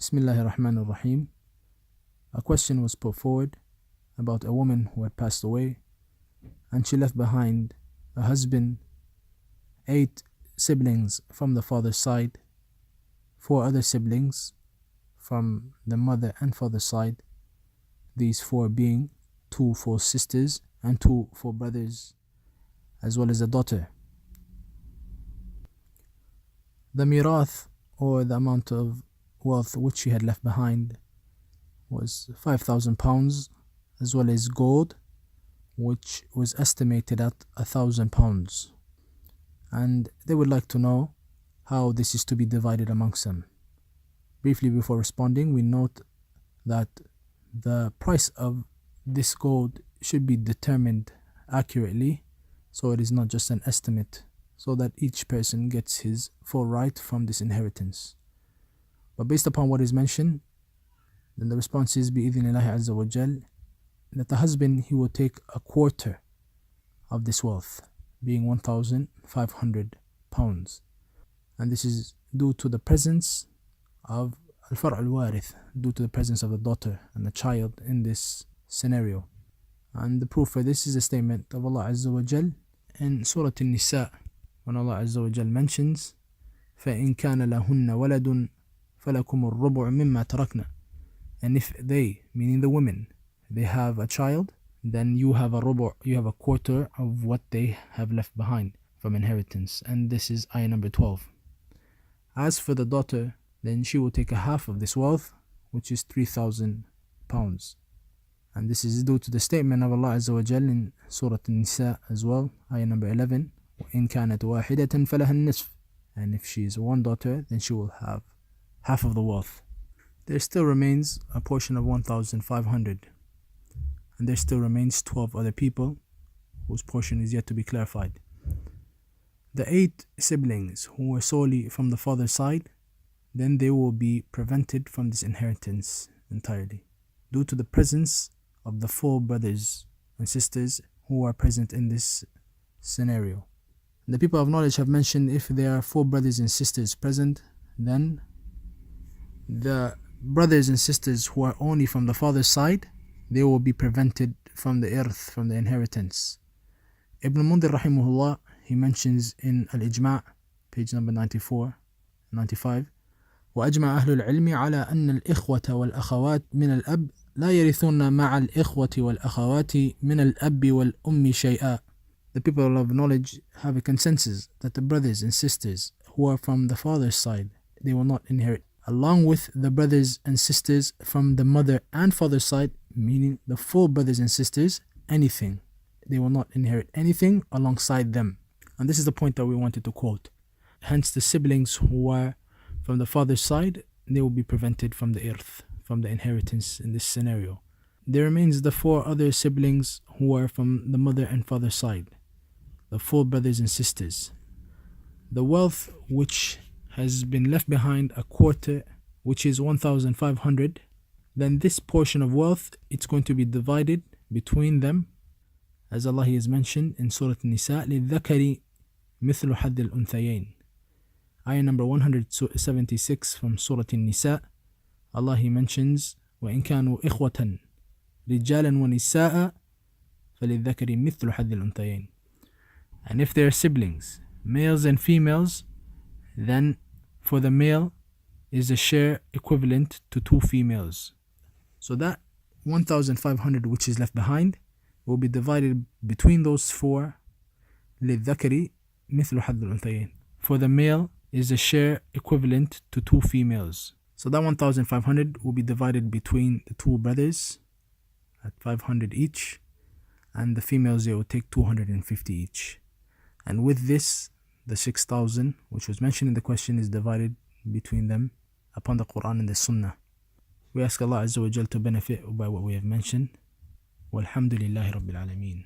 Bismillahir Rahmanir Rahim. A question was put forward about a woman who had passed away, and she left behind a husband, 8 siblings from the father's side, 4 other siblings from the mother and father's side, these 4 being 2 full sisters and 2 full brothers, as well as a daughter. The mirath, or the amount of wealth which she had left behind, was £5,000, as well as gold, which was estimated at £1,000. And they would like to know how this is to be divided amongst them. Briefly before responding, we note that the price of this gold should be determined accurately, so it is not just an estimate, so that each person gets his full right from this inheritance. But based upon what is mentioned, then the response is bi'idhnillahi azza wa jal, that the husband, he will take a quarter of this wealth, being £1,500. And this is due to the presence of al-far' al-warith, due to the presence of the daughter and the child in this scenario. And the proof for this is a statement of Allah azza wa jal in Surah An-Nisa, when Allah azza wa jal mentions, فَإِن كَانَ لَهُنَّ وَلَدٌ فَلَكُمُ الرُّبُعُ مِمَّا تَرَكْنَا. And if they, meaning the women, they have a child, then you have a rubu', you have a quarter of what they have left behind from inheritance. And this is ayah number 12. As for the daughter, then she will take a half of this wealth, which is £3,000. And this is due to the statement of Allah Azza wa Jal in Surah An-Nisa as well, ayah number 11, وَإِن كَانَتْ وَاحِدَةً فَلَهَا النِّصْفُ. And if she is one daughter, then she will have half of the wealth. There still remains a portion of 1,500, and there still remains 12 other people whose portion is yet to be clarified. The 8 siblings who were solely from the father's side, then they will be prevented from this inheritance entirely, due to the presence of the 4 brothers and sisters who are present in this scenario. The people of knowledge have mentioned if there are 4 brothers and sisters present, then the brothers and sisters who are only from the father's side, they will be prevented from the irth, from the inheritance. Ibn Mundir rahimahullah, he mentions in Al-Ijma', page number 94, 95, وأجمع أهل العلم على أن الإخوة والأخوات من الأب لا يرثون مع الإخوة والأخوات من الأب والأم شيئا. The people of knowledge have a consensus that the brothers and sisters who are from the father's side, they will not inherit, along with the brothers and sisters from the mother and father's side, meaning the 4 brothers and sisters, anything. They will not inherit anything alongside them. And this is the point that we wanted to quote. Hence the siblings who are from the father's side, they will be prevented from the irth, from the inheritance in this scenario. There remains the 4 other siblings who are from the mother and father's side, the 4 brothers and sisters. The wealth which has been left behind, a quarter, which is 1,500, then this portion of wealth, it's going to be divided between them, as Allah has mentioned in Surah An-Nisa, لِلذَّكَرِ مِثْلُ حَدِّ الْأُنْثَيَيْنِ. Ayah number 176 from Surah An-Nisa, Allah he mentions, وَإِن كَانُوا إِخْوَةً رِجَالًا وَنِسَاءً فَلِلذَّكَرِ مِثْلُ حَدِّ الْأُنْثَيَيْنِ. And if they are siblings, males and females, then for the male is a share equivalent to 2 females. So that 1,500 which is left behind will be divided between those 4. لِلذَّكَرِ مِثْلُ حَدِّ الْأُنْثَيَيْنِ. For the male is a share equivalent to 2 females. So that 1,500 will be divided between the 2 brothers at 500 each, and the females, they will take 250 each. And with this, the 6,000 which was mentioned in the question is divided between them upon the Quran and the Sunnah. We ask Allah Azza wa Jal to benefit by what we have mentioned. Walhamdulillahi Rabbil Alameen.